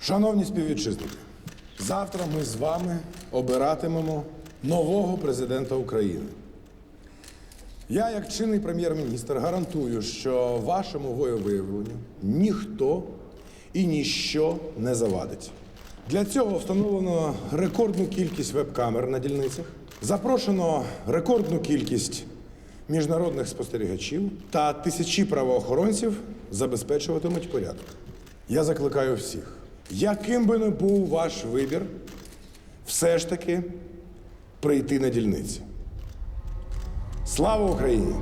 Шановні співвітчизники, завтра ми з вами обиратимемо нового президента України. Я, як чинний прем'єр-міністр, гарантую, що вашому волевиявленню ніхто і ніщо не завадить. Для цього встановлено рекордну кількість веб-камер на дільницях, запрошено рекордну кількість міжнародних спостерігачів та тисячі правоохоронців забезпечуватимуть порядок. Я закликаю всіх, яким би не був ваш вибір, все ж таки прийти на дільниці. Слава Україні!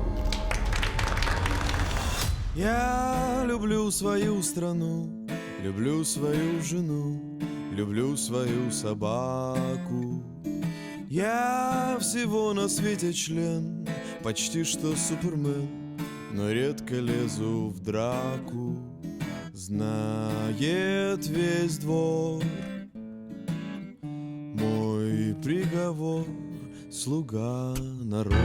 Я люблю свою страну, люблю свою жену, люблю свою собаку. Я всего на свете член, почти что супермен, но редко лезу в драку. Знает весь двор мой приговор, слуга народа.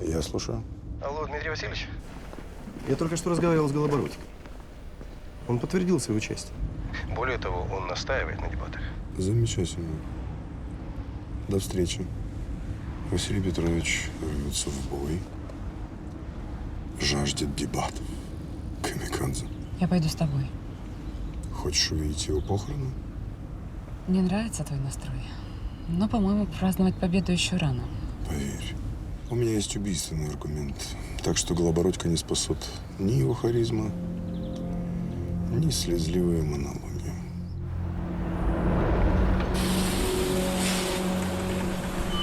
Я слушаю. Алло, Дмитрий Васильевич? Я только что разговаривал с Голобородьком. Он подтвердил свое участие. Более того, он настаивает на дебатах. Замечательно. До встречи. Василий Петрович рвется в бой. Жаждет дебатов. Камикадзе. Я пойду с тобой. Хочешь увидеть его похороны? Мне нравится твой настрой. Но, по-моему, праздновать победу еще рано. Поверь. У меня есть убийственный аргумент. Так что Голобородько не спасут ни его харизма, ни слезливые монологи.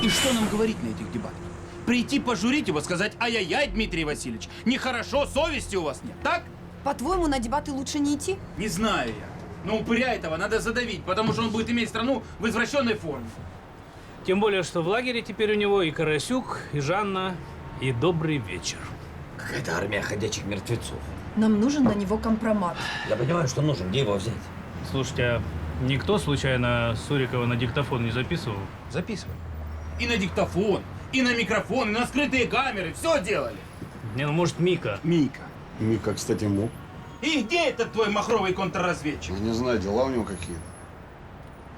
И что нам говорить на этих дебатах? Прийти пожурить его, сказать: ай-яй-яй, Дмитрий Васильевич, нехорошо, совести у вас нет, так? По-твоему, на дебаты лучше не идти? Не знаю я. Но упыря этого надо задавить, потому что он будет иметь страну в извращенной форме. Тем более, что в лагере теперь у него и Карасюк, и Жанна, и добрый вечер. Какая-то армия ходячих мертвецов. Нам нужен на него компромат. Я понимаю, что нужен. Где его взять? Слушайте, а никто случайно Сурикова на диктофон не записывал? Записывай. И на диктофон, и на микрофон, и на скрытые камеры. Все делали. Не, ну может Мика. Мика. Мика, кстати, мог. И где этот твой махровый контрразведчик? Я не знаю, дела у него какие.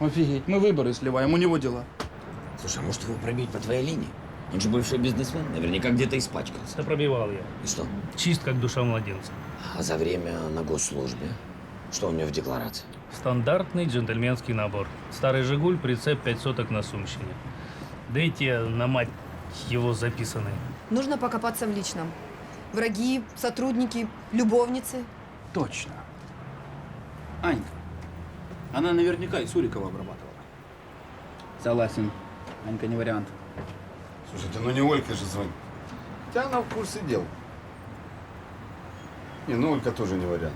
Офигеть, мы выборы сливаем, у него дела. Слушай, а может его пробить по твоей линии? Он же бывший бизнесмен, наверняка где-то испачкался. Да пробивал я. И что? Чист, как душа младенца. А за время на госслужбе? Что у него в декларации? Стандартный джентльменский набор. Старый «Жигуль», прицеп 5 соток на Сумщине. Да и те, на мать его, записаны. Нужно покопаться в личном. Враги, сотрудники, любовницы. Точно. Анька. Она наверняка и Сурикова обрабатывала. Согласен. Анька не вариант. Слушайте, ну не Олька же звонит. Хотя она в курсе дел. Не, ну Олька тоже не вариант.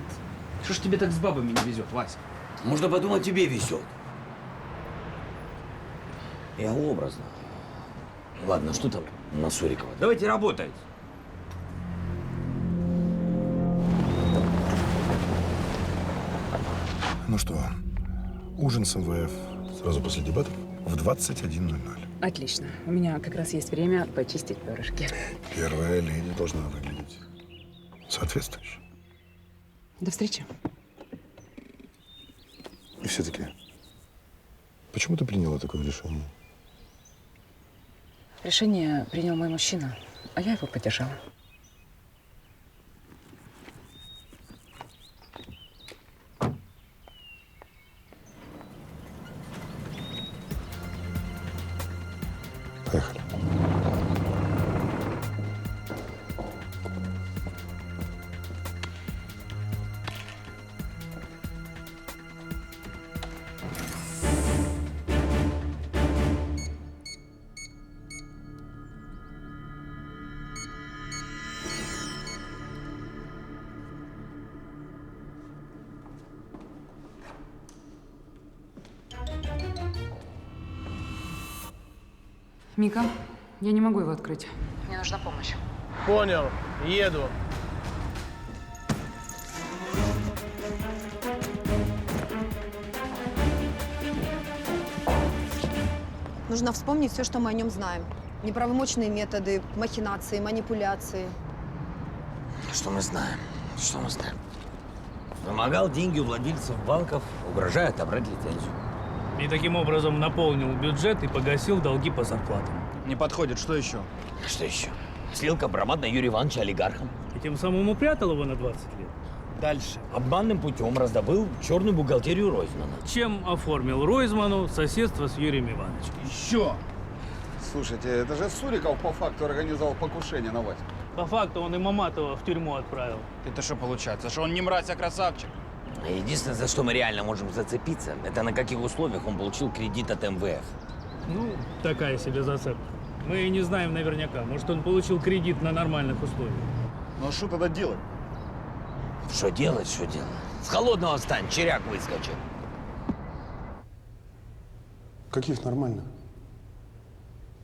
Что ж тебе так с бабами не везет, Вася? Можно подумать, тебе везет. Я образно. Ладно, что там на Сурикова? Давайте работать. Ну что, ужин с МВФ сразу после дебатов в 21:00. Отлично. У меня как раз есть время почистить перышки. Первая леди должна выглядеть соответствующе. До встречи. И все-таки, почему ты приняла такое решение? Решение принял мой мужчина, а я его поддержала. Поехали. Мика, я не могу его открыть. Мне нужна помощь. Понял. Еду. Нужно вспомнить все, что мы о нем знаем. Неправомочные методы, махинации, манипуляции. Что мы знаем? Что мы знаем? Вымогал деньги у владельцев банков, угрожая отобрать лицензию. И таким образом наполнил бюджет и погасил долги по зарплатам. Не подходит, что еще? Что еще? Слил компромат на Юрия Ивановича олигархом. И тем самым упрятал его на 20 лет. Дальше. Обманным путем раздобыл черную бухгалтерию Ройзмана. Чем оформил Ройзману соседство с Юрием Ивановичем. Еще. Слушайте, это же Суриков по факту организовал покушение на Ваську. По факту он и Маматова в тюрьму отправил. Это что получается? Что он не мразь, а красавчик? Единственное, за что мы реально можем зацепиться, это на каких условиях он получил кредит от МВФ. Ну, такая себе зацепка. Мы и не знаем наверняка. Может, он получил кредит на нормальных условиях. Ну а что тогда делать? Что делать, что делать? С холодного встань, черяк выскочит. Каких нормальных?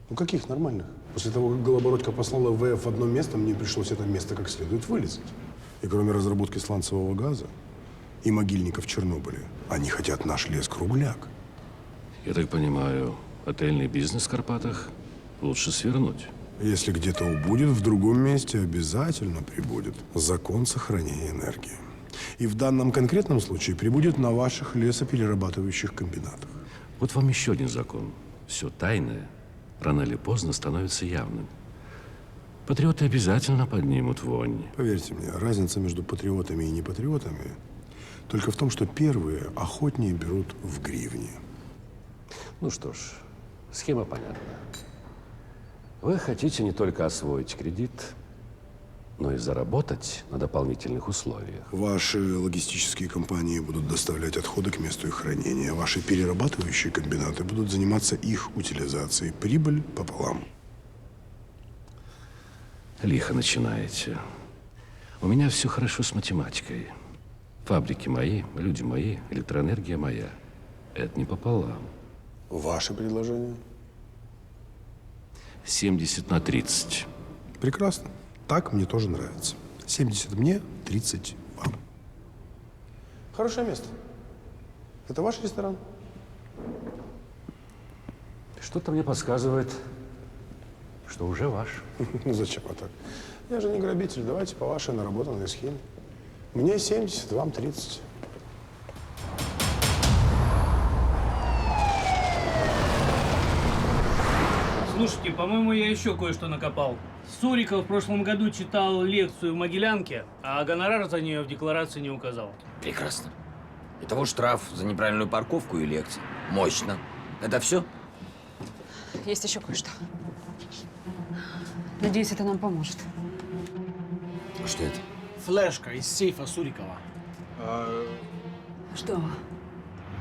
Ну каких нормальных? После того, как Голобородько послал МВФ в одно место, мне пришлось это место как следует вылезать. И кроме разработки сланцевого газа и могильников в Чернобыле, они хотят наш лес-кругляк. Я так понимаю, отельный бизнес в Карпатах лучше свернуть. Если где-то убудет, в другом месте обязательно прибудет закон сохранения энергии. И в данном конкретном случае прибудет на ваших лесоперерабатывающих комбинатах. Вот вам еще один закон. Все тайное рано или поздно становится явным. Патриоты обязательно поднимут вонь. Поверьте мне, разница между патриотами и непатриотами только в том, что первые охотнее берут в гривне. Ну что ж, схема понятна. Вы хотите не только освоить кредит, но и заработать на дополнительных условиях. Ваши логистические компании будут доставлять отходы к месту их хранения. Ваши перерабатывающие комбинаты будут заниматься их утилизацией. Прибыль пополам. Лихо начинаете. У меня все хорошо с математикой. Фабрики мои, люди мои, электроэнергия моя. Это не пополам. Ваше предложение? 70/30. Прекрасно. Так мне тоже нравится. 70 мне, 30 вам. Хорошее место. Это ваш ресторан? Что-то мне подсказывает, что уже ваш. Ну зачем вот так? Я же не грабитель. Давайте по вашей наработанной схеме. Мне 70, вам 30. Слушайте, по-моему, я еще кое-что накопал. Суриков в прошлом году читал лекцию в Могилянке, а гонорар за нее в декларации не указал. Прекрасно. Итого штраф за неправильную парковку и лекции. Мощно. Это все? Есть еще кое-что. Надеюсь, это нам поможет. Что это? Флешка из сейфа Сурикова. Что?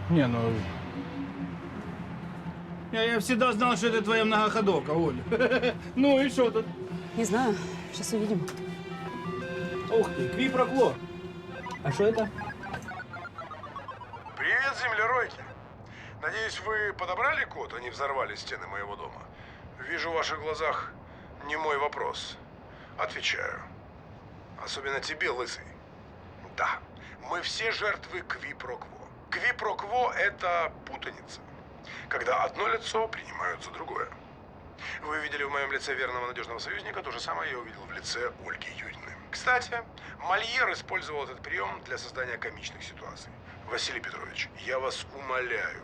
Не, ну... Я всегда знал, что это твоя многоходовка, Оль. Ну и что тут? Не знаю. Сейчас увидим. Ух ты, квипрокло. А что это? Привет, землеройки. Надеюсь, вы подобрали код, а не взорвали стены моего дома. Вижу в ваших глазах не мой вопрос. Отвечаю. Особенно тебе, лысый. Да, мы все жертвы квипрокво. Квипрокво – это путаница, когда одно лицо принимают за другое. Вы видели в моем лице верного надежного союзника, то же самое я увидел в лице Ольги Юрьевны. Кстати, Мольер использовал этот прием для создания комичных ситуаций. Василий Петрович, я вас умоляю,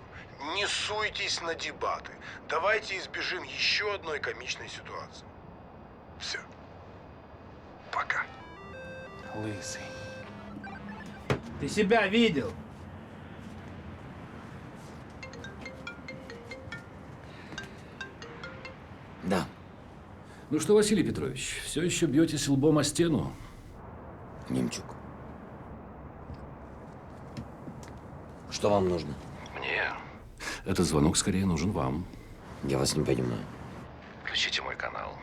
не суйтесь на дебаты. Давайте избежим еще одной комичной ситуации. Все. Пока. Лысый. Ты себя видел? Да. Ну что, Василий Петрович, все еще бьетесь лбом о стену? Немчук. Что вам нужно? Мне. Этот звонок скорее нужен вам. Я вас не понимаю. Включите мой канал.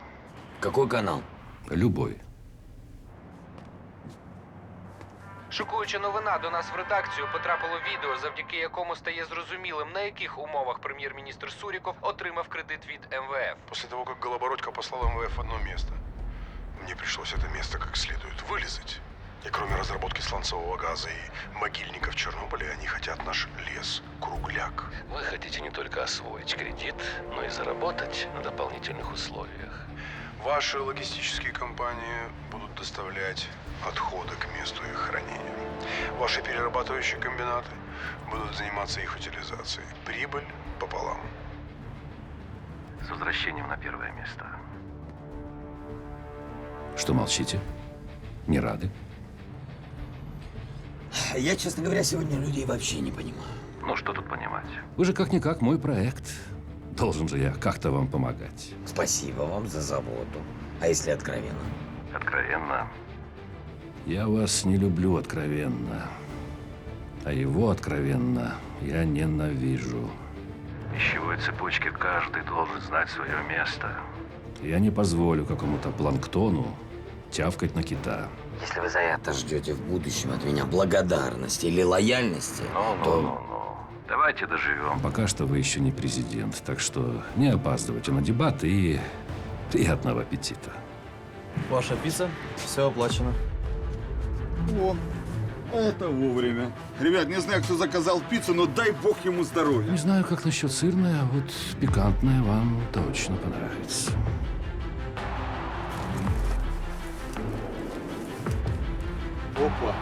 Какой канал? Любой. Шокуюча новина. До нас в редакцію потрапило відео, завдяки якому стає зрозумілим, на яких умовах прем'єр-міністр Суріков отримав кредит від МВФ. После того, как Голобородько послал МВФ в одно место, мне пришлось это место как следует вылезать. И кроме разработки сланцового газа и могильников в Чернобыле, они хотят наш лес-кругляк. Вы хотите не только освоить кредит, но и заработать на дополнительных условиях. Ваши логистические компании будут доставлять отходы к месту их хранения. Ваши перерабатывающие комбинаты будут заниматься их утилизацией. Прибыль пополам. С возвращением на первое место. Что молчите? Не рады? Я, честно говоря, сегодня людей вообще не понимаю. Ну, что тут понимать? Вы же как-никак мой проект. Должен же я как-то вам помогать. Спасибо вам за заботу. А если откровенно? Откровенно? Я вас не люблю откровенно. А его откровенно я ненавижу. В пищевой цепочке каждый должен знать свое место. Я не позволю какому-то планктону тявкать на кита. Если вы за это ждете в будущем от меня благодарности или лояльности, то... Давайте доживем. Пока что вы еще не президент, так что не опаздывайте на дебаты и приятного аппетита. Ваша пицца, все оплачено. О, это вовремя. Ребят, не знаю, кто заказал пиццу, но дай бог ему здоровья. Не знаю, как насчет сырной, а вот пикантная вам точно понравится. Опа.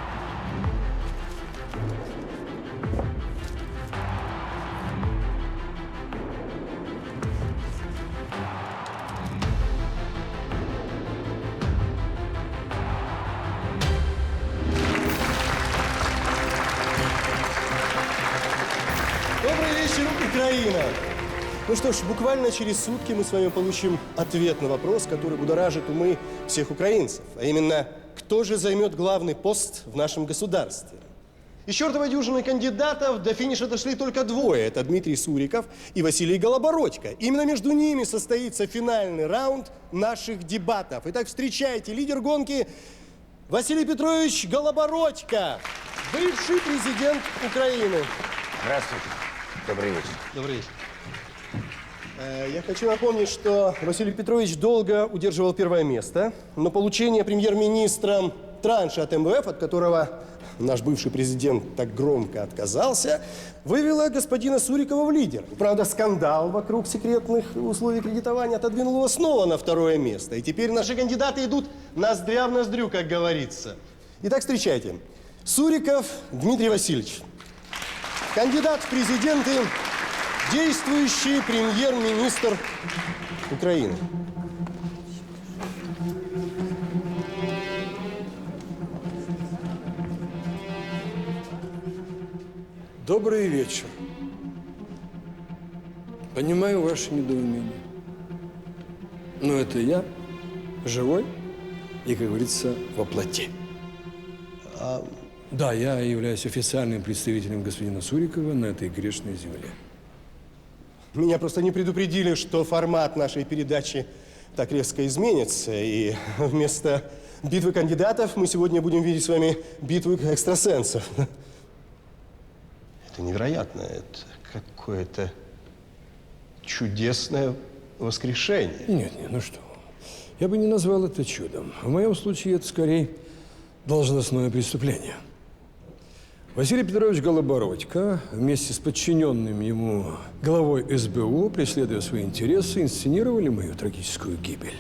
Добрый вечер, Украина! Ну что ж, буквально через сутки мы с вами получим ответ на вопрос, который будоражит умы всех украинцев. А именно, кто же займет главный пост в нашем государстве? Из чертовой дюжины кандидатов до финиша дошли только двое. Это Дмитрий Суриков и Василий Голобородько. Именно между ними состоится финальный раунд наших дебатов. Итак, встречайте, лидер гонки Василий Петрович Голобородько, бывший президент Украины. Здравствуйте. Добрый вечер. Добрый вечер. Я хочу напомнить, что Василий Петрович долго удерживал первое место, но получение премьер-министром транша от МВФ, от которого наш бывший президент так громко отказался, вывело господина Сурикова в лидер. Правда, скандал вокруг секретных условий кредитования отодвинул его снова на второе место. И теперь наши кандидаты идут ноздря в ноздрю, как говорится. Итак, встречайте. Суриков Дмитрий Васильевич. Кандидат в президенты, действующий премьер-министр Украины. Добрый вечер. Понимаю ваше недоумение. Но это я, живой и, как говорится, во плоти. Да, я являюсь официальным представителем господина Сурикова на этой грешной земле. Меня просто не предупредили, что формат нашей передачи так резко изменится. И вместо битвы кандидатов мы сегодня будем видеть с вами битву экстрасенсов. Это невероятно. Это какое-то чудесное воскрешение. Нет, ну что, я бы не назвал это чудом. В моем случае это скорее должностное преступление. Василий Петрович Голобородько вместе с подчиненным ему главой СБУ, преследуя свои интересы, инсценировали мою трагическую гибель.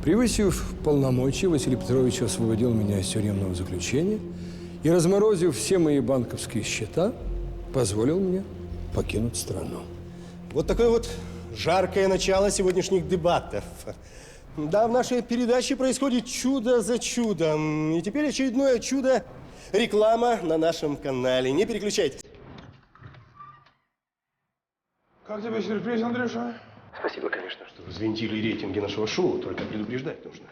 Превысив полномочия, Василий Петрович освободил меня из тюремного заключения и, разморозив все мои банковские счета, позволил мне покинуть страну. Вот такое вот жаркое начало сегодняшних дебатов. Да, в нашей передаче происходит чудо за чудом. И теперь очередное чудо – реклама на нашем канале. Не переключайтесь. Как тебе сюрприз, Андрюша? Спасибо, конечно, что взвинтили рейтинги нашего шоу. Только предупреждать нужно.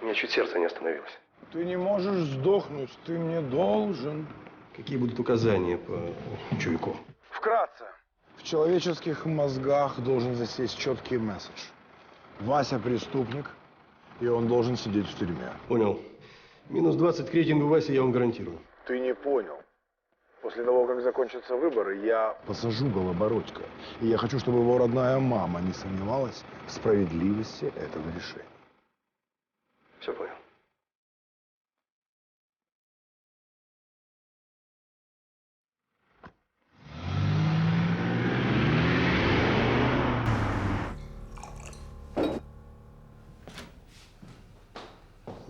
У меня чуть сердце не остановилось. Ты не можешь сдохнуть, ты мне должен. Какие будут указания по Чуйку? Вкратце. В человеческих мозгах должен засесть четкий месседж. Вася преступник, и он должен сидеть в тюрьме. Понял. Минус 20 к рейтингу Васи я вам гарантирую. Ты не понял. После того, как закончатся выборы, я посажу Голобородько. И я хочу, чтобы его родная мама не сомневалась в справедливости этого решения. Все понял.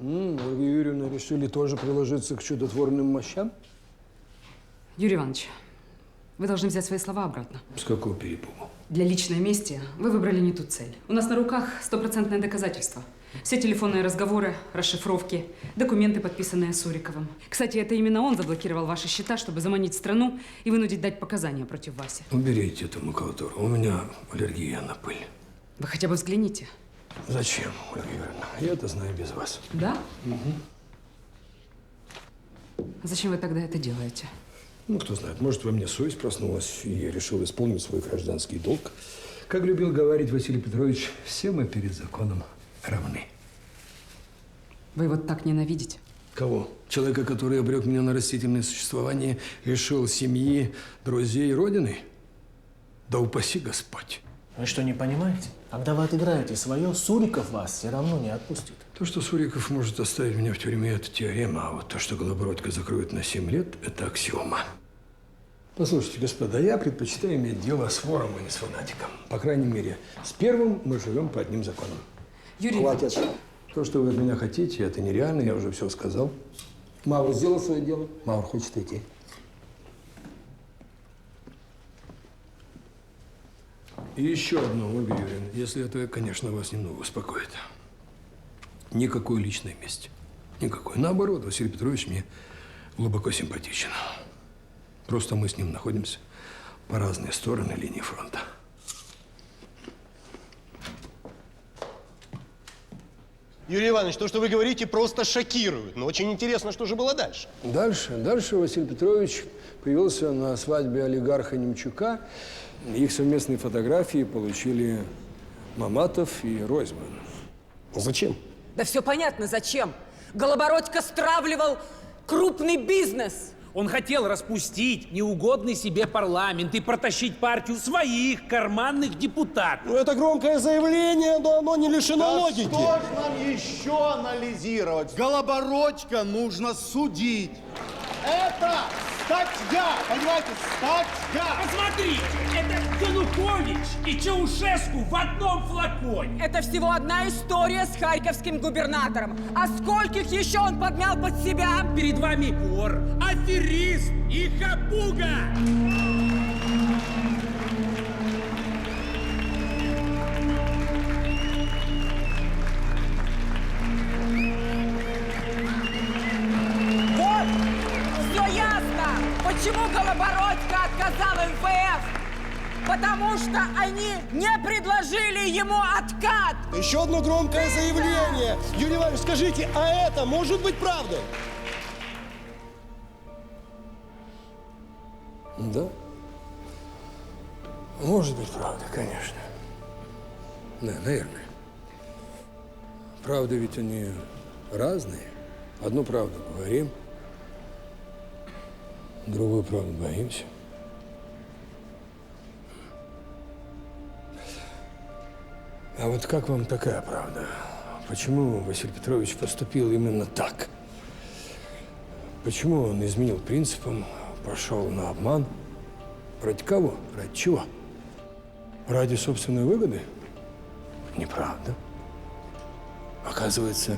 Ольга Юрьевна, решили тоже приложиться к чудотворным мощам? Юрий Иванович, вы должны взять свои слова обратно. С какого перепугу? Для личной мести вы выбрали не ту цель. У нас на руках стопроцентное доказательство. Все телефонные разговоры, расшифровки, документы, подписанные Суриковым. Кстати, это именно он заблокировал ваши счета, чтобы заманить страну и вынудить дать показания против Васи. Уберите эту макулатуру. У меня аллергия на пыль. Вы хотя бы взгляните. Зачем, Ольга Юрьевна? Я это знаю без вас. Да? Зачем вы тогда это делаете? Ну, кто знает, может, во мне совесть проснулась, и я решил исполнить свой гражданский долг. Как любил говорить Василий Петрович, все мы перед законом равны. Вы его так ненавидите? Кого? Человека, который обрек меня на растительное существование, лишил семьи, друзей, родины? Да упаси Господь. Вы что, не понимаете? Когда вы отыграете свое, Суриков вас все равно не отпустит. То, что Суриков может оставить меня в тюрьме, это теорема, а вот то, что Голобородько закроют на 7 лет, это аксиома. Послушайте, господа, я предпочитаю иметь дело с вором, а не с фанатиком. По крайней мере, с первым мы живем по одним законам. Юрий Хватит. То, что вы от меня хотите, это нереально, я уже все сказал. Мавр сделал свое дело, Мавр хочет идти. И еще одно, Ольга Юрьевна, если это, конечно, вас немного успокоит. Никакой личной мести. Никакой. Наоборот, Василий Петрович мне глубоко симпатичен. Просто мы с ним находимся по разные стороны линии фронта. Юрий Иванович, то, что вы говорите, просто шокирует. Но очень интересно, что же было дальше. Дальше Василий Петрович появился на свадьбе олигарха Немчука. Их совместные фотографии получили Маматов и Ройзман. Зачем? Да все понятно, зачем. Голобородько стравливал крупный бизнес. Он хотел распустить неугодный себе парламент и протащить партию своих карманных депутатов. Ну, это громкое заявление, но оно не лишено логики. Что ж нам еще анализировать? Голобородько нужно судить. Это статья, понимаете, статья. Посмотрите, это Янукович и Чаушеску в одном флаконе. Это всего одна история с харьковским губернатором. А скольких еще он подмял под себя? Перед вами вор, аферист и хапуга. Почему Голобородько отказал МВФ? Потому что они не предложили ему откат. Еще одно громкое заявление. Юрий Иванович, скажите, а это может быть правдой? Да. Может быть, правда, конечно. Да, наверное. Правда ведь они разные. Одну правду говорим, другую правду боимся. А вот как вам такая правда? Почему Василий Петрович поступил именно так? Почему он изменил принципам, пошел на обман? Ради кого? Ради чего? Ради собственной выгоды? Неправда. Оказывается,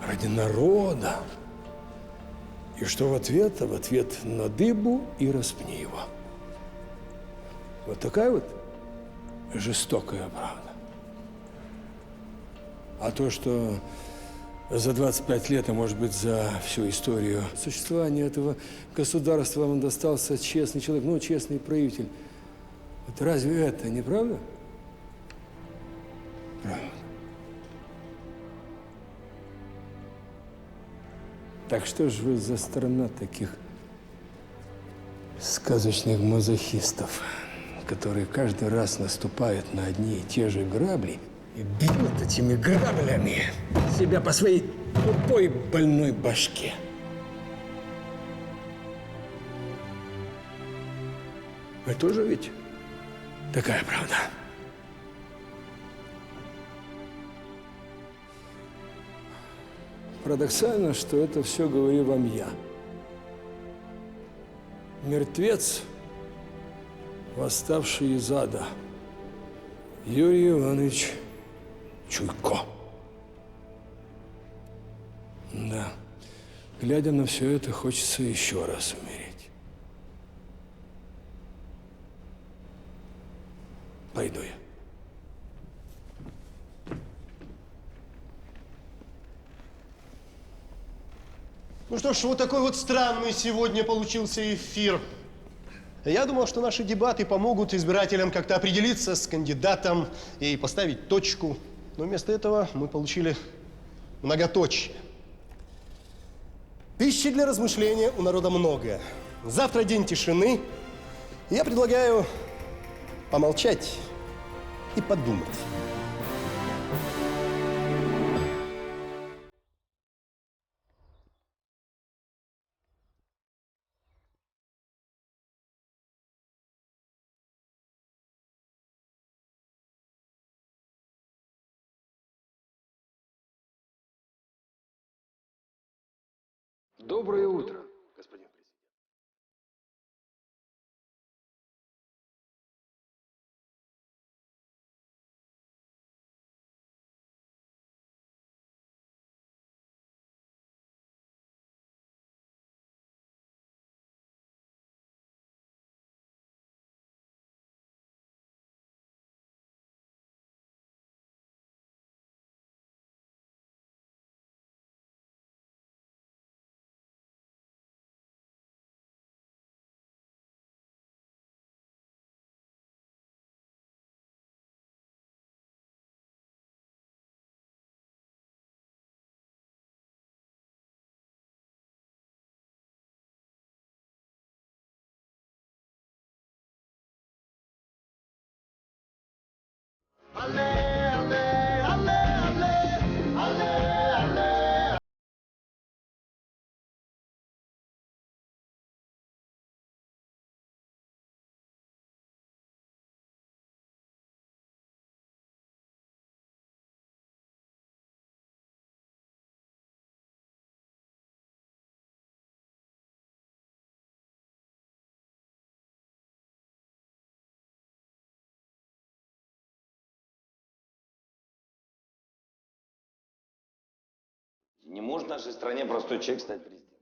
ради народа. И что в ответ? А в ответ на дыбу и распни его. Вот такая вот жестокая правда. А то, что за 25 лет, а может быть за всю историю существования этого государства вам достался честный человек, ну, честный правитель. Вот разве это не правда? Правда. Так что же вы за страна таких сказочных мазохистов, которые каждый раз наступают на одни и те же грабли и бьют этими граблями себя по своей тупой больной башке? Вы тоже ведь такая правда? Парадоксально, что это все говорю вам я. Мертвец, восставший из ада, Юрий Иванович Чуйко. Да. Глядя на все это, хочется еще раз умереть. Пойду я. Ну что ж, вот такой вот странный сегодня получился эфир. Я думал, что наши дебаты помогут избирателям как-то определиться с кандидатом и поставить точку. Но вместо этого мы получили многоточие. Пищи для размышления у народа много. Завтра день тишины. Я предлагаю помолчать и подумать. Доброе утро, господин президент. Не может в нашей стране простой человек стать президентом.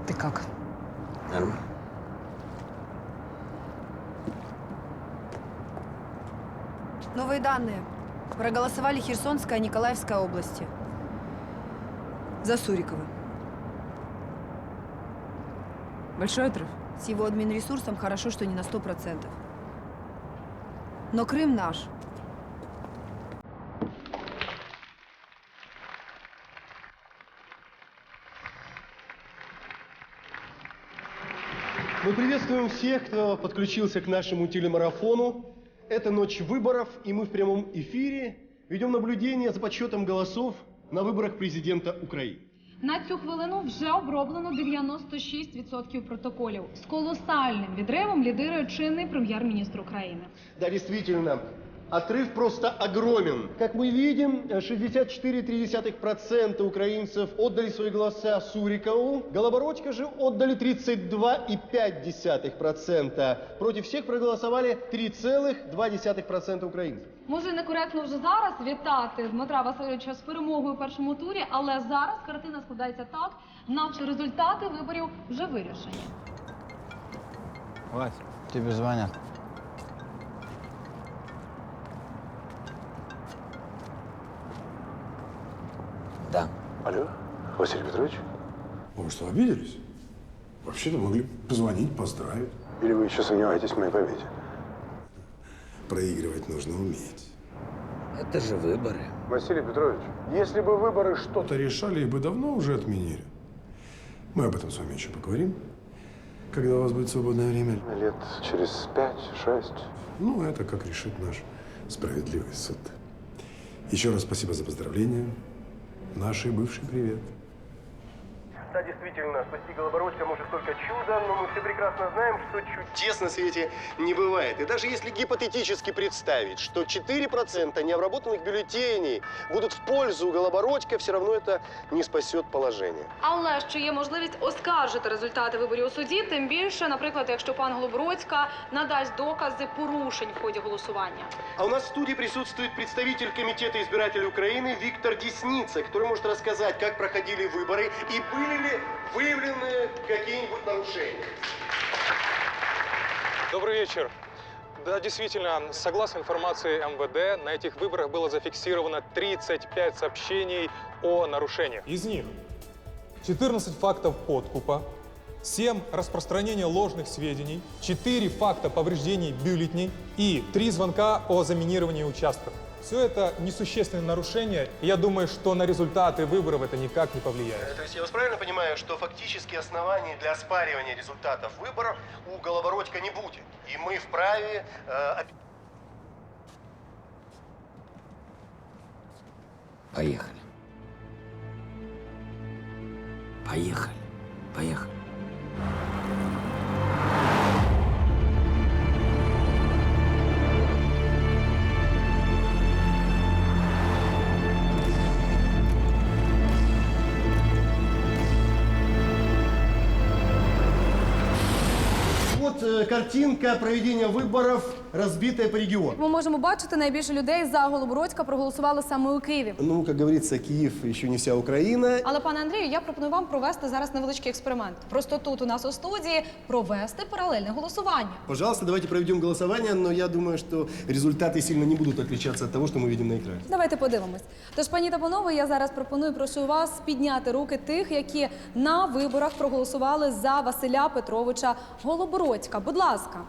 Ты как? Нормально. Новые данные. Проголосовали Херсонская и Николаевская области. За Сурикова. Большой отрыв? С его админресурсом хорошо, что не на 100%. Но Крым наш. Мы приветствуем всех, кто подключился к нашему телемарафону. Это ночь выборов, и мы в прямом эфире ведем наблюдение за подсчетом голосов на виборах президента України. На цю хвилину вже оброблено 96% протоколів. З колосальним відривом лідирує чинний прем'єр-міністр України. Да, действительно, отрыв просто огромен. Как мы видим, 64,3% украинцев отдали свои голоса Сурикову. Голобородько же отдали 32,5%. Против всех проголосовали 3,2% украинцев. Може некоректно вже зараз вітати Дмитра Васильовича з перемогою у першому турі, але зараз картина складається так, наче результати виборів вже вирішені. Вась, тебе звонят. Да. Алло, Василий Петрович? Вы что, обиделись? Вообще-то могли позвонить, поздравить. Или вы еще сомневаетесь в моей победе? Проигрывать нужно уметь. Это же выборы. Василий Петрович, если бы выборы что-то решали, их бы давно уже отменили. Мы об этом с вами еще поговорим. Когда у вас будет свободное время? Лет через 5-6. Ну, это как решит наш справедливый суд. Еще раз спасибо за поздравления. Нашей бывшей привет. Да, действительно, спасти Голобородько может только чудо, но мы все прекрасно знаем, что чудес на свете не бывает. И даже если гипотетически представить, что 4% необработанных бюллетеней будут в пользу Голобородька, все равно это не спасет положение. Але що є можливість оскаржити результати виборів у суді, тим більше, наприклад, якщо пан Голобородька надасть докази порушень в ході голосування. А у нас в студии присутствует представитель Комитета избирателей Украины Виктор Десница, который может рассказать, как проходили выборы и были ли выявлены какие-нибудь нарушения. Добрый вечер. Да, действительно, согласно информации МВД, на этих выборах было зафиксировано 35 сообщений о нарушениях. Из них 14 фактов подкупа, 7 распространения ложных сведений, 4 факта повреждений бюллетеней и 3 звонка о заминировании участков. Все это несущественные нарушения, и я думаю, что на результаты выборов это никак не повлияет. То есть я вас правильно понимаю, что фактически оснований для оспаривания результатов выборов у Голобородька не будет? И мы вправе... Поехали. Поехали. Поехали. Вот картинка проведения выборов, разбитая по региону. Ми можемо бачити, найбільше людей за Голобородька проголосували саме у Києві. Ну, как говорится, Киев еще не вся Украина. Але, пане Андрію, я пропоную вам провести зараз невеличкий експеримент. Просто тут у нас у студії провести паралельне голосування. Пожалуйста, давайте проведем голосование, но я думаю, что результаты сильно не будут отличаться от того, что мы видим на экране. Давайте подивимось. Тож, пані та панове, я зараз пропоную, прошу вас підняти руки тих, які на виборах проголосували за Василя Петровича Голобородька. Будь ласка.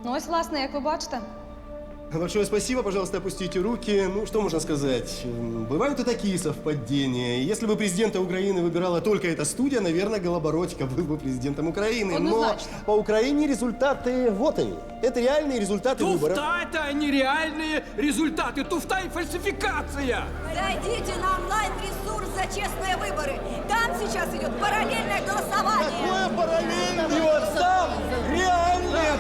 Ну ось, власне, як ви бачите. Большое спасибо, пожалуйста, опустите руки. Ну, что можно сказать? Бывают и такие совпадения. Если бы президента Украины выбирала только эта студия, наверное, Голобородько был бы президентом Украины. Но по Украине результаты, вот они. Это реальные результаты выборов. Туфта — это нереальные результаты. Туфта и фальсификация. Зайдите на онлайн-ресурс «За честные выборы». Там сейчас идет параллельное голосование. Какое параллельное? Вот там реальные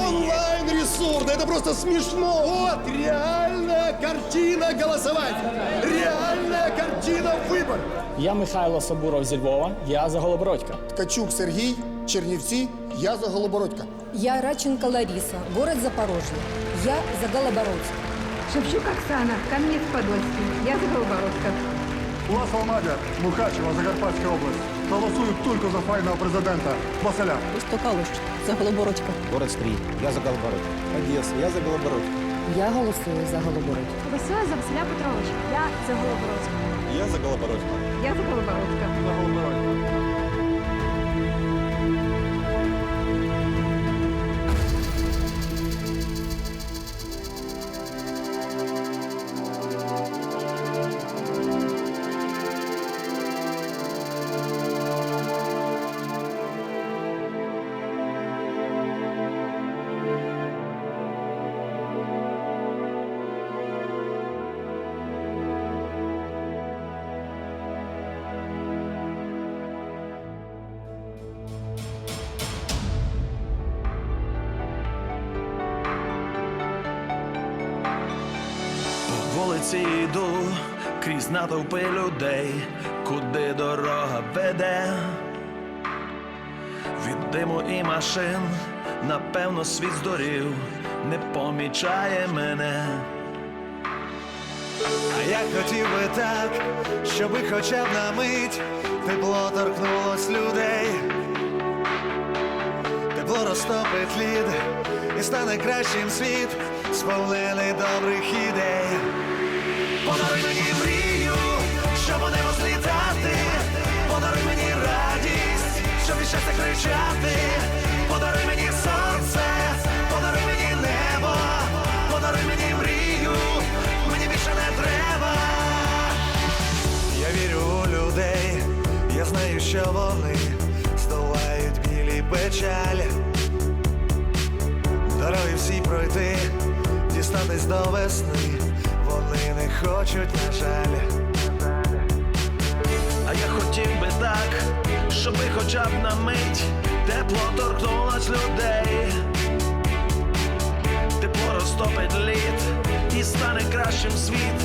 онлайн-ресурс. Да это просто смешно. Вот реальная картина голосования. Реальная картина выборов. Я Михайло Сабуров зі Львова, я за Голобородька. Ткачук Сергій, Чернівці, я за Голобородька. Я Радченко Лариса, город Запорожье. Я за Голобородька. Шевчук Оксана, Кам'янець-Подольський. Я за Голобородька. Власова Надя, Мукачева, Закарпатська область. Голосую тільки за файного президента Василя. Стокалущ, за Голобородька. Город Стрий, я за Голобородька. Одесса, я за Голобородька. Я голосую за Голобородька. Голосую за Василя Петровича. Я за Голобородька. Я за Голобородька. Я за Голобородка. За Голобородька. Вулиці йду крізь натовпи людей, куди дорога веде. Від диму і машин, напевно, світ здурів, не помічає мене. А я хотів би так, щоби хоча б на мить тепло торкнулось людей. Тепло розтопить лід і стане кращим світ, сповнений добрих ідей. Подаруй мені мрію, щоб у небо злітати. Подаруй мені радість, щоб від щастя кричати. Подаруй мені сонце, подаруй мені небо. Подаруй мені мрію, мені більше не треба. Я вірю у людей, я знаю, що вони здолають біль і печаль. Дороги всі пройти, дістатись до весни, вони не хочуть, на жаль. А я хотів би так, щоби хоча б на мить тепло торкнулось людей. Тепло розтопить лід і стане кращим світ.